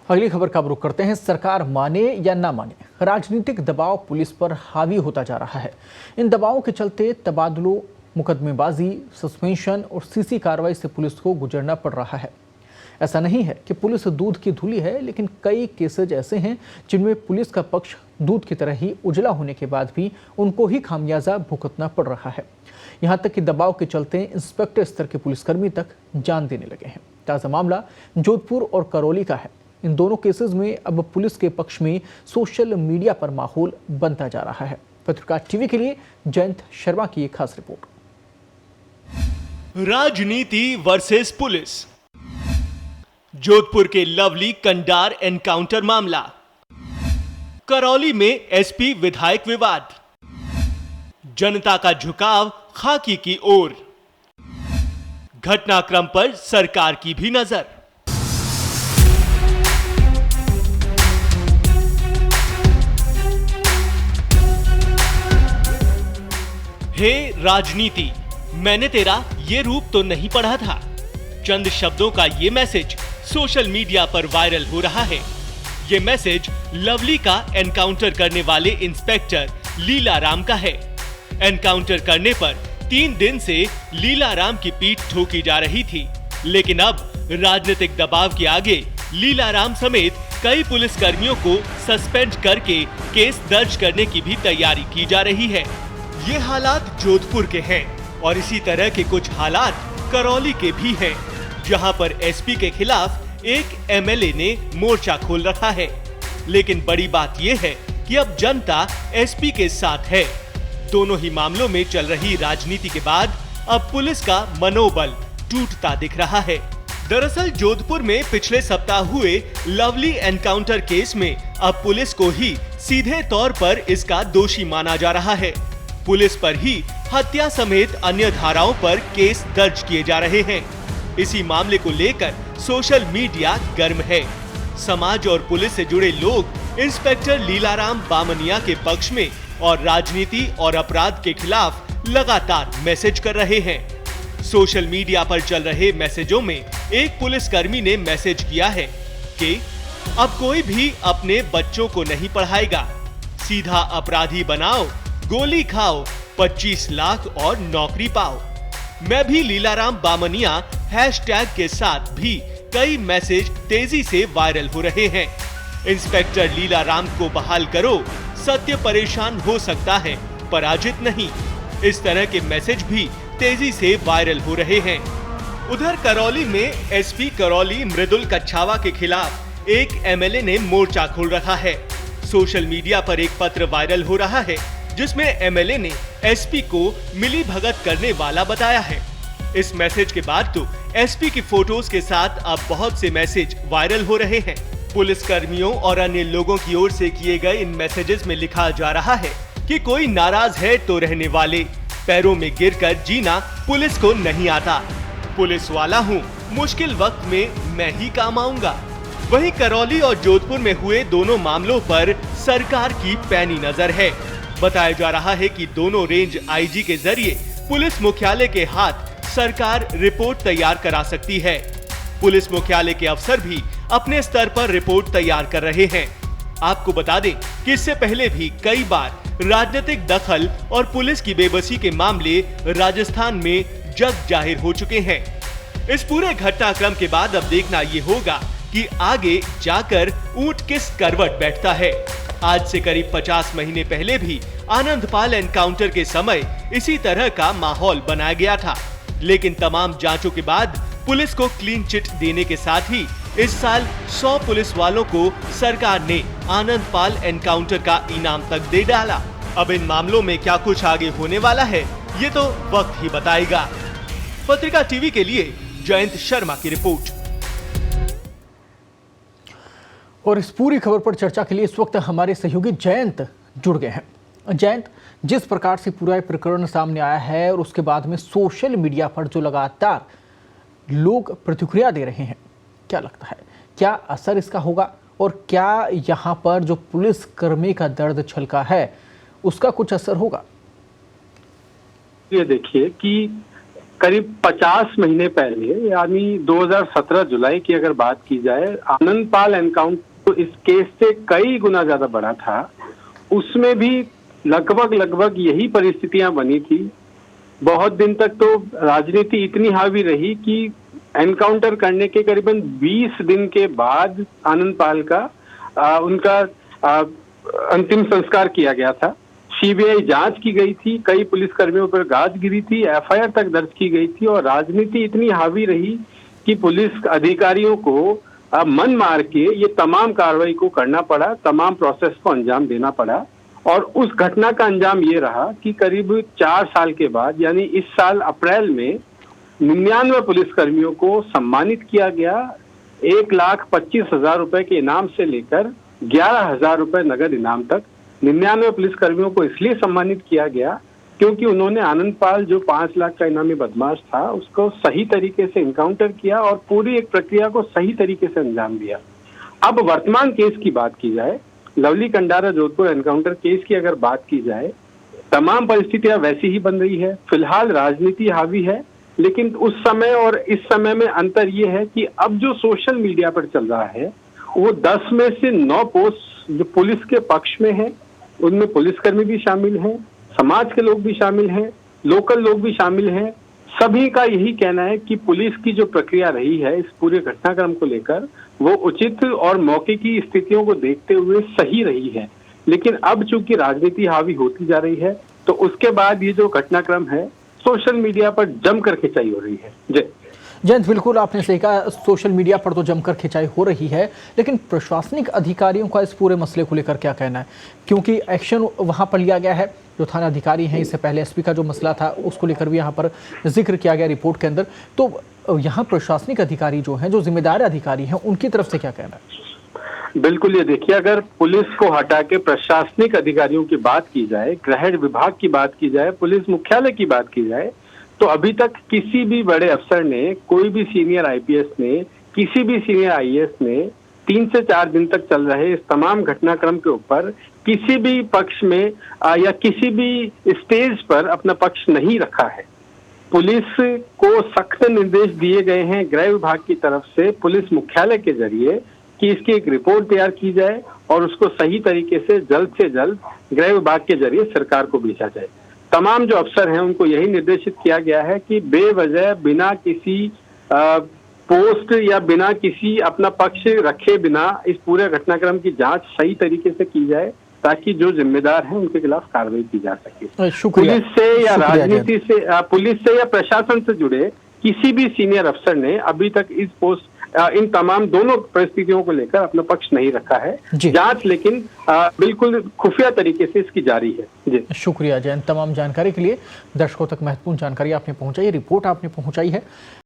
अगली खबर का रुख करते हैं। सरकार माने या ना माने, राजनीतिक दबाव पुलिस पर हावी होता जा रहा है। इन दबावों के चलते तबादलों, मुकदमेबाजी, सस्पेंशन और सीसी कार्रवाई से पुलिस को गुजरना पड़ रहा है। ऐसा नहीं है कि पुलिस दूध की धुली है, लेकिन कई केसेज ऐसे हैं जिनमें पुलिस का पक्ष दूध की तरह ही उजला होने के बाद भी उनको ही खामियाजा भुगतना पड़ रहा है। यहाँ तक कि दबाव के चलते इंस्पेक्टर स्तर के पुलिसकर्मी तक जान देने लगे हैं। ताज़ा मामला जोधपुर और करौली का है। इन दोनों केसेस में अब पुलिस के पक्ष में सोशल मीडिया पर माहौल बनता जा रहा है। पत्रकार टीवी के लिए जयंत शर्मा की एक खास रिपोर्ट। राजनीति वर्सेस पुलिस। जोधपुर के लवली कंडार एनकाउंटर मामला, करौली में एसपी विधायक विवाद, जनता का झुकाव खाकी की ओर, घटनाक्रम पर सरकार की भी नजर। हे राजनीति, मैंने तेरा ये रूप तो नहीं पढ़ा था। चंद शब्दों का ये मैसेज सोशल मीडिया पर वायरल हो रहा है। ये मैसेज लवली का एनकाउंटर करने वाले इंस्पेक्टर लीलाराम का है। एनकाउंटर करने पर 3 दिन से लीलाराम की पीठ ठोकी जा रही थी, लेकिन अब राजनीतिक दबाव के आगे लीलाराम समेत कई पुलिसकर्मियों को सस्पेंड करके केस दर्ज करने की भी तैयारी की जा रही है। ये हालात जोधपुर के हैं और इसी तरह के कुछ हालात करौली के भी हैं, जहां पर एसपी के खिलाफ एक एमएलए ने मोर्चा खोल रखा है। लेकिन बड़ी बात यह है कि अब जनता एसपी के साथ है। दोनों ही मामलों में चल रही राजनीति के बाद अब पुलिस का मनोबल टूटता दिख रहा है। दरअसल जोधपुर में पिछले सप्ताह हुए लवली एनकाउंटर केस में अब पुलिस को ही सीधे तौर पर इसका दोषी माना जा रहा है। पुलिस पर ही हत्या समेत अन्य धाराओं पर केस दर्ज किए जा रहे हैं। इसी मामले को लेकर सोशल मीडिया गर्म है। समाज और पुलिस से जुड़े लोग इंस्पेक्टर लीलाराम बामनिया के पक्ष में और राजनीति और अपराध के खिलाफ लगातार मैसेज कर रहे हैं। सोशल मीडिया पर चल रहे मैसेजों में एक पुलिसकर्मी ने मैसेज किया है कि अब कोई भी अपने बच्चों को नहीं पढ़ाएगा, सीधा अपराधी बनाओ, गोली खाओ, 25 लाख और नौकरी पाओ। मैं भी लीलाराम बामनिया हैशटैग के साथ भी कई मैसेज तेजी से वायरल हो रहे हैं। इंस्पेक्टर लीलाराम को बहाल करो, सत्य परेशान हो सकता है, पराजित नहीं। इस तरह के मैसेज भी तेजी से वायरल हो रहे हैं। उधर करौली में एसपी करौली मृदुल कच्छावा के खिलाफ एक एमएलए ने मोर्चा खोल रखा है। सोशल मीडिया पर एक पत्र वायरल हो रहा है जिसमें एमएलए ने एसपी को मिली भगत करने वाला बताया है। इस मैसेज के बाद तो एसपी की फोटोज के साथ अब बहुत से मैसेज वायरल हो रहे हैं। पुलिस कर्मियों और अन्य लोगों की ओर से किए गए इन मैसेजेस में लिखा जा रहा है कि कोई नाराज है तो रहने वाले, पैरों में गिरकर जीना पुलिस को नहीं आता, पुलिस वाला हूँ, मुश्किल वक्त में मैं ही काम आऊंगा। वहीं करौली और जोधपुर में हुए दोनों मामलों पर सरकार की पैनी नजर है। बताया जा रहा है कि दोनों रेंज आईजी के जरिए पुलिस मुख्यालय के हाथ सरकार रिपोर्ट तैयार करा सकती है। पुलिस मुख्यालय के अफसर भी अपने स्तर पर रिपोर्ट तैयार कर रहे हैं। आपको बता दें कि इससे पहले भी कई बार राजनीतिक दखल और पुलिस की बेबसी के मामले राजस्थान में जग जाहिर हो चुके हैं। इस पूरे घटनाक्रम के बाद अब देखना ये होगा कि आगे जाकर ऊंट किस करवट बैठता है। आज से करीब 50 महीने पहले भी आनंदपाल एनकाउंटर के समय इसी तरह का माहौल बनाया गया था, लेकिन तमाम जांचों के बाद पुलिस को क्लीन चिट देने के साथ ही इस साल 100 पुलिस वालों को सरकार ने आनंदपाल एनकाउंटर का इनाम तक दे डाला। अब इन मामलों में क्या कुछ आगे होने वाला है, ये तो वक्त ही बताएगा। पत्रिका टीवी के लिए जयंत शर्मा की रिपोर्ट। और इस पूरी खबर पर चर्चा के लिए इस वक्त हमारे सहयोगी जयंत जुड़ गए हैं। जयंत, जिस प्रकार से पूरा प्रकरण सामने आया है और उसके बाद में सोशल मीडिया पर जो लगातार लोग प्रतिक्रिया दे रहे हैं, क्या लगता है, क्या असर इसका होगा और क्या यहाँ पर जो पुलिस कर्मी का दर्द छलका है उसका कुछ असर होगा? ये देखिए कि करीब 50 महीने पहले यानी 2017 जुलाई की अगर बात की जाए, आनंद पाल एनकाउंटर तो इस केस से कई गुना ज्यादा बड़ा था। उसमें भी लगभग यही परिस्थितियां बनी थी। बहुत दिन तक तो राजनीति इतनी हावी रही कि एनकाउंटर करने के करीबन 20 दिन के बाद आनंद पाल का उनका अंतिम संस्कार किया गया था। सीबीआई जांच की गई थी, कई पुलिसकर्मियों पर गाज गिरी थी, एफआईआर तक दर्ज की गई थी और राजनीति इतनी हावी रही कि पुलिस अधिकारियों को मन मार के ये तमाम कार्रवाई को करना पड़ा, तमाम प्रोसेस को अंजाम देना पड़ा। और उस घटना का अंजाम ये रहा कि करीब 4 साल के बाद यानी इस साल अप्रैल में 99 पुलिसकर्मियों को सम्मानित किया गया। 1,25,000 रुपए के इनाम से लेकर 11,000 रुपए नगद इनाम तक 99 पुलिसकर्मियों को इसलिए सम्मानित किया गया क्योंकि उन्होंने आनंद पाल जो 5 लाख का इनामी बदमाश था उसको सही तरीके से इनकाउंटर किया और पूरी एक प्रक्रिया को सही तरीके से अंजाम दिया। अब वर्तमान केस की बात की जाए, lovely Kandara Jodhpur encounter case की अगर बात की जाए, तमाम परिस्थितियां वैसी ही बन रही है। फिलहाल राजनीति हावी है, लेकिन उस समय और इस समय में अंतर ये है कि अब जो सोशल मीडिया पर चल रहा है वो 10 में से 9 पोस्ट जो पुलिस के पक्ष में है, उनमें पुलिसकर्मी भी शामिल हैं, समाज के लोग भी शामिल हैं, लोकल लोग भी शामिल हैं। सभी का यही कहना है कि पुलिस की जो प्रक्रिया रही है इस पूरे घटनाक्रम को लेकर वो उचित और मौके की स्थितियों को देखते हुए सही रही है। लेकिन अब चूंकि राजनीति हावी होती जा रही है तो उसके बाद ये जो घटनाक्रम है सोशल मीडिया पर जमकर खिंचाई हो रही है। जय जयंत, बिल्कुल आपने सही कहा, सोशल मीडिया पर तो जमकर खिंचाई हो रही है, लेकिन प्रशासनिक अधिकारियों का इस पूरे मसले को लेकर क्या कहना है? क्योंकि एक्शन वहां पर लिया गया है, जो थाना अधिकारी हैं, इससे पहले एसपी का जो मसला था उसको लेकर भी यहाँ पर जिक्र किया गया रिपोर्ट के अंदर। तो यहाँ प्रशासनिक अधिकारी जो हैं, जो जिम्मेदार अधिकारी हैं, उनकी तरफ से क्या कहना है? बिल्कुल, ये देखिए, अगर पुलिस को हटा के प्रशासनिक अधिकारियों की बात की जाए, गृह विभाग की बात की जाए, पुलिस मुख्यालय की बात की जाए, तो अभी तक किसी भी बड़े अफसर ने, कोई भी सीनियर आईपीएस ने, किसी भी सीनियर आईएएस ने 3 से 4 दिन तक चल रहे इस तमाम घटनाक्रम के ऊपर किसी भी पक्ष में या किसी भी स्टेज पर अपना पक्ष नहीं रखा है। पुलिस को सख्त निर्देश दिए गए हैं गृह विभाग की तरफ से पुलिस मुख्यालय के जरिए कि इसकी एक रिपोर्ट तैयार की जाए और उसको सही तरीके से जल्द गृह विभाग के जरिए सरकार को भेजा जाए। तमाम जो अफसर हैं उनको यही निर्देशित किया गया है कि बेवजह बिना किसी पोस्ट या बिना किसी अपना पक्ष रखे बिना इस पूरे घटनाक्रम की जांच सही तरीके से की जाए ताकि जो जिम्मेदार हैं उनके खिलाफ कार्रवाई की जा सके। पुलिस से या राजनीति से, पुलिस से या प्रशासन से जुड़े किसी भी सीनियर अफसर ने अभी तक इस पोस्ट इन तमाम दोनों परिस्थितियों को लेकर अपना पक्ष नहीं रखा है। जांच लेकिन बिल्कुल खुफिया तरीके से इसकी जारी है। जी शुक्रिया जयंत, तमाम जानकारी के लिए। दर्शकों तक महत्वपूर्ण जानकारी आपने पहुंचाई, रिपोर्ट आपने पहुंचाई है।